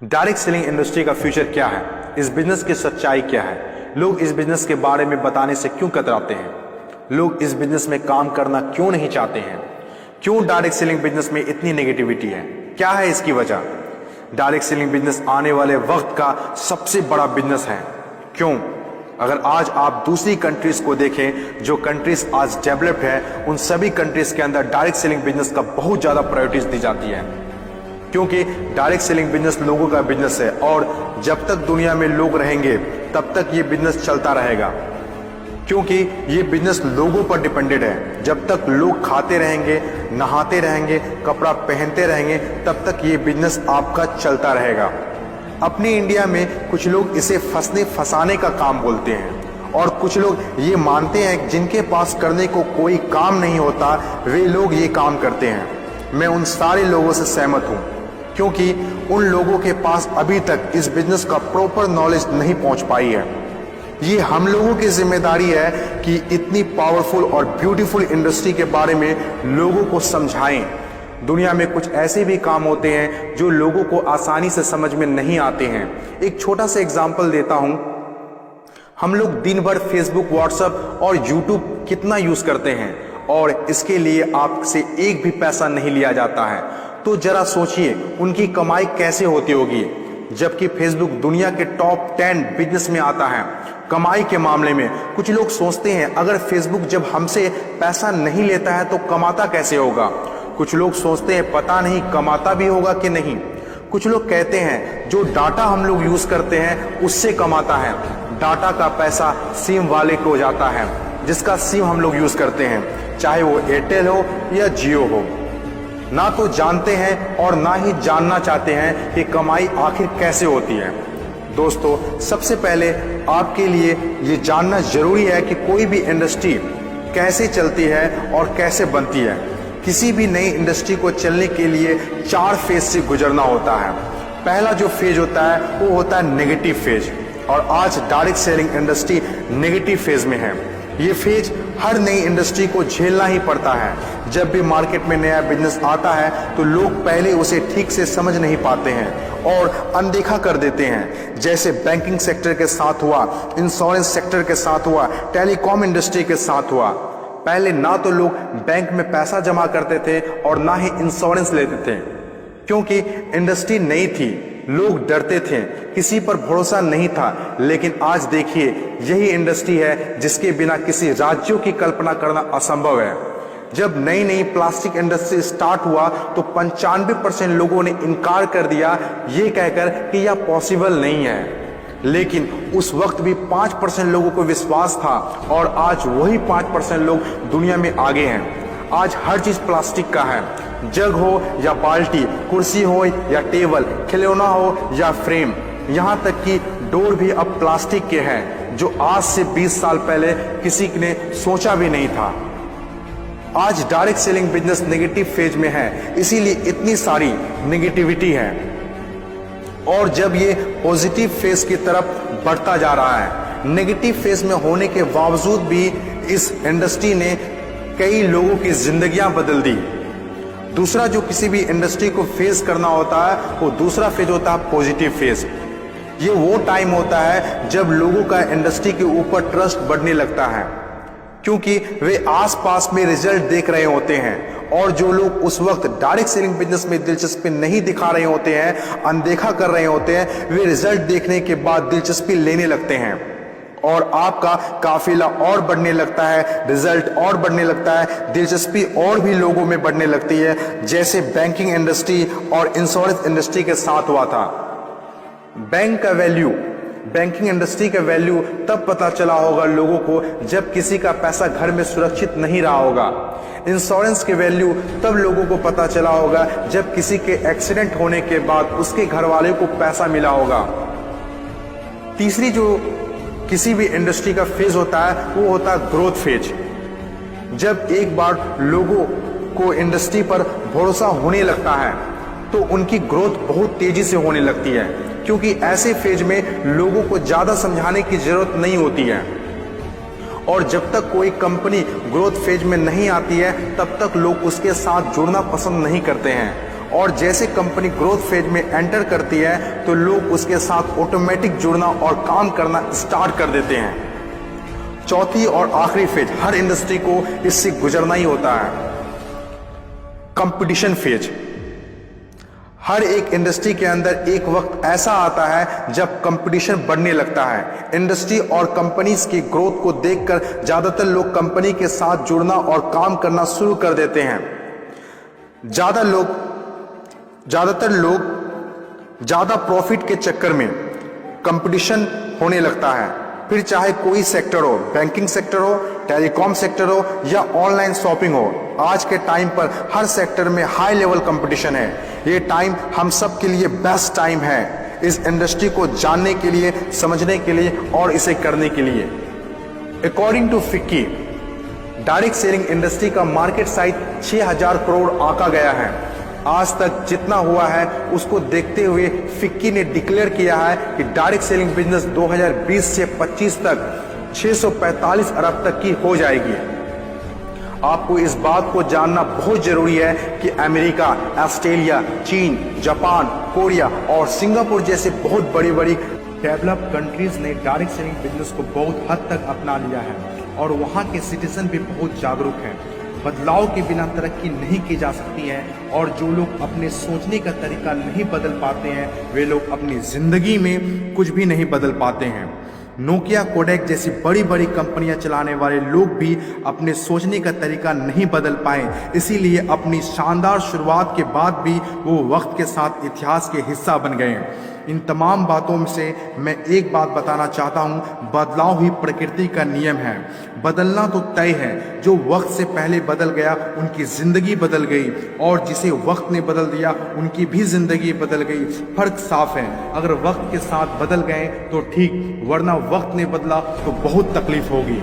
Direct selling industry का future क्या है, इस बिजनेस की सच्चाई क्या है, लोग इस बिजनेस के बारे में बताने से क्यों कतराते हैं, लोग इस बिजनेस में काम करना क्यों नहीं चाहते हैं, क्यों डायरेक्ट सेलिंग बिजनेस में इतनी नेगेटिविटी है, क्या है इसकी वजह। डायरेक्ट सेलिंग बिजनेस आने वाले वक्त का सबसे बड़ा बिजनेस है। क्यों? अगर आज आप दूसरी कंट्रीज को देखें, जो कंट्रीज आज डेवलप्ड है, उन सभी कंट्रीज के अंदर डायरेक्ट सेलिंग बिजनेस का बहुत ज्यादा प्रायोरिटीज दी जाती है, क्योंकि डायरेक्ट सेलिंग बिजनेस लोगों का बिजनेस है और जब तक दुनिया में लोग रहेंगे तब तक ये बिजनेस चलता रहेगा, क्योंकि ये बिजनेस लोगों पर डिपेंडेड है। जब तक लोग खाते रहेंगे, नहाते रहेंगे, कपड़ा पहनते रहेंगे, तब तक ये बिजनेस आपका चलता रहेगा। अपने इंडिया में कुछ लोग इसे फंसाने का काम बोलते हैं और कुछ लोग ये मानते हैं जिनके पास करने को कोई काम नहीं होता वे लोग ये काम करते हैं। मैं उन सारे लोगों से सहमत हूँ, क्योंकि उन लोगों के पास अभी तक इस बिजनेस का प्रॉपर नॉलेज नहीं पहुंच पाई है। ये हम लोगों की जिम्मेदारी है कि इतनी पावरफुल और ब्यूटीफुल इंडस्ट्री के बारे में लोगों को समझाएं। दुनिया में कुछ ऐसे भी काम होते हैं जो लोगों को आसानी से समझ में नहीं आते हैं। एक छोटा सा एग्जांपल देता हूं। हम लोग दिन भर फेसबुक, व्हाट्सएप और यूट्यूब कितना यूज करते हैं और इसके लिए आपसे एक भी पैसा नहीं लिया जाता है। तो जरा सोचिए उनकी कमाई कैसे होती होगी, जबकि फेसबुक दुनिया के टॉप 10 बिजनेस में आता है कमाई के मामले में। कुछ लोग सोचते हैं अगर फेसबुक जब हमसे पैसा नहीं लेता है तो कमाता कैसे होगा। कुछ लोग सोचते हैं पता नहीं कमाता भी होगा कि नहीं। कुछ लोग कहते हैं जो डाटा हम लोग यूज करते हैं उससे कमाता है। डाटा का पैसा सिम वाले को जाता है, जिसका सिम हम लोग यूज करते हैं, चाहे वो एयरटेल हो या जियो हो। ना तो जानते हैं और ना ही जानना चाहते हैं कि कमाई आखिर कैसे होती है। दोस्तों, सबसे पहले आपके लिए ये जानना जरूरी है कि कोई भी इंडस्ट्री कैसे चलती है और कैसे बनती है। किसी भी नई इंडस्ट्री को चलने के लिए 4 फेज से गुजरना होता है। पहला जो फेज होता है वो होता है नेगेटिव फेज, और आज direct selling industry negative phase में है। ये फेज हर नई इंडस्ट्री को झेलना ही पड़ता है। जब भी मार्केट में नया बिजनेस आता है तो लोग पहले उसे ठीक से समझ नहीं पाते हैं और अनदेखा कर देते हैं, जैसे बैंकिंग सेक्टर के साथ हुआ, इंश्योरेंस सेक्टर के साथ हुआ, टेलीकॉम इंडस्ट्री के साथ हुआ। पहले ना तो लोग बैंक में पैसा जमा करते थे और ना ही इंश्योरेंस लेते थे, क्योंकि इंडस्ट्री नई थी, लोग डरते थे, किसी पर भरोसा नहीं था। लेकिन आज देखिए, यही इंडस्ट्री है जिसके बिना किसी राज्यों की कल्पना करना असंभव है। जब नई नई प्लास्टिक इंडस्ट्री स्टार्ट हुआ तो 95% लोगों ने इनकार कर दिया, ये कहकर कि यह पॉसिबल नहीं है। लेकिन उस वक्त भी 5% लोगों को विश्वास था और आज वही 5% लोग दुनिया में आगे हैं। आज हर चीज प्लास्टिक का है, जग हो या बाल्टी, कुर्सी हो या टेबल, खिलौना हो या फ्रेम, यहाँ तक कि डोर भी अब प्लास्टिक के हैं, जो आज से 20 साल पहले किसी ने सोचा भी नहीं था। आज direct selling business negative phase में है, इसीलिए इतनी सारी नेगेटिविटी है। और जब ये पॉजिटिव फेज की तरफ बढ़ता जा रहा है, नेगेटिव फेज में होने के बावजूद भी इस इंडस्ट्री ने कई लोगों की जिंदगियां बदल दी। दूसरा जो किसी भी इंडस्ट्री को फेस करना होता है वो दूसरा फेज होता है पॉजिटिव फेज। ये वो टाइम होता है जब लोगों का इंडस्ट्री के ऊपर ट्रस्ट बढ़ने लगता है, क्योंकि वे आसपास में रिजल्ट देख रहे होते हैं। और जो लोग उस वक्त डायरेक्ट सेलिंग बिजनेस में दिलचस्पी नहीं दिखा रहे होते हैं, अनदेखा कर रहे होते हैं, वे रिजल्ट देखने के बाद दिलचस्पी लेने लगते हैं और आपका काफिला और बढ़ने लगता है, रिजल्ट और बढ़ने लगता है, दिलचस्पी और भी लोगों में बढ़ने लगती है, जैसे बैंकिंग इंडस्ट्री और इंश्योरेंस इंडस्ट्री के साथ हुआ था। बैंकिंग इंडस्ट्री का वैल्यू तब पता चला होगा लोगों को जब किसी का पैसा घर में सुरक्षित नहीं रहा होगा। इंश्योरेंस के वैल्यू तब लोगों को पता चला होगा जब किसी के एक्सीडेंट होने के बाद उसके घर वाले को पैसा मिला होगा। तीसरी जो किसी भी इंडस्ट्री का फेज होता है वो होता है ग्रोथ फेज। जब एक बार लोगों को इंडस्ट्री पर भरोसा होने लगता है तो उनकी ग्रोथ बहुत तेजी से होने लगती है, क्योंकि ऐसे फेज में लोगों को ज्यादा समझाने की जरूरत नहीं होती है। और जब तक कोई कंपनी ग्रोथ फेज में नहीं आती है तब तक लोग उसके साथ जुड़ना पसंद नहीं करते हैं और जैसे कंपनी ग्रोथ फेज में एंटर करती है तो लोग उसके साथ ऑटोमेटिक जुड़ना और काम करना स्टार्ट कर देते हैं। चौथी और आखिरी फेज, हर इंडस्ट्री को इससे गुजरना ही होता है, कंपटीशन फेज। हर एक इंडस्ट्री के अंदर एक वक्त ऐसा आता है जब कंपटीशन बढ़ने लगता है। इंडस्ट्री और कंपनीज की ग्रोथ को देखकर ज्यादातर लोग कंपनी के साथ जुड़ना और काम करना शुरू कर देते हैं। ज्यादातर लोग ज्यादा प्रॉफिट के चक्कर में कंपटीशन होने लगता है, फिर चाहे कोई सेक्टर हो, बैंकिंग सेक्टर हो, टेलीकॉम सेक्टर हो या ऑनलाइन शॉपिंग हो। आज के टाइम पर हर सेक्टर में हाई लेवल कंपटीशन है। ये टाइम हम सब के लिए बेस्ट टाइम है, इस इंडस्ट्री को जानने के लिए, समझने के लिए और इसे करने के लिए। According to FICCI, direct selling industry का मार्केट साइज 6000 करोड़ आंका गया है। आज तक जितना हुआ है उसको देखते हुए फिक्की ने डिक्लेयर किया है कि डायरेक्ट सेलिंग बिजनेस 2020 से 25 तक 645 अरब तक की हो जाएगी। आपको इस बात को जानना बहुत जरूरी है कि अमेरिका, ऑस्ट्रेलिया, चीन, जापान, कोरिया और सिंगापुर जैसे बहुत बड़ी बड़ी डेवलप्ड कंट्रीज ने डायरेक्ट सेलिंग बिजनेस को बहुत हद तक अपना लिया है और वहां के सिटीजन भी बहुत जागरूक हैं। बदलाव के बिना तरक्की नहीं की जा सकती है और जो लोग अपने सोचने का तरीका नहीं बदल पाते हैं वे लोग अपनी जिंदगी में कुछ भी नहीं बदल पाते हैं। नोकिया, कोडेक जैसी बड़ी बड़ी कंपनियां चलाने वाले लोग भी अपने सोचने का तरीका नहीं बदल पाए, इसीलिए अपनी शानदार शुरुआत के बाद भी वो वक्त के साथ इतिहास के हिस्सा बन गए। इन तमाम बातों से मैं एक बात बताना चाहता हूँ, बदलाव ही प्रकृति का नियम है। बदलना तो तय है, जो वक्त से पहले बदल गया उनकी जिंदगी बदल गई और जिसे वक्त ने बदल दिया उनकी भी जिंदगी बदल गई। फर्क साफ है, अगर वक्त के साथ बदल गए तो ठीक, वरना वक्त ने बदला तो बहुत तकलीफ होगी।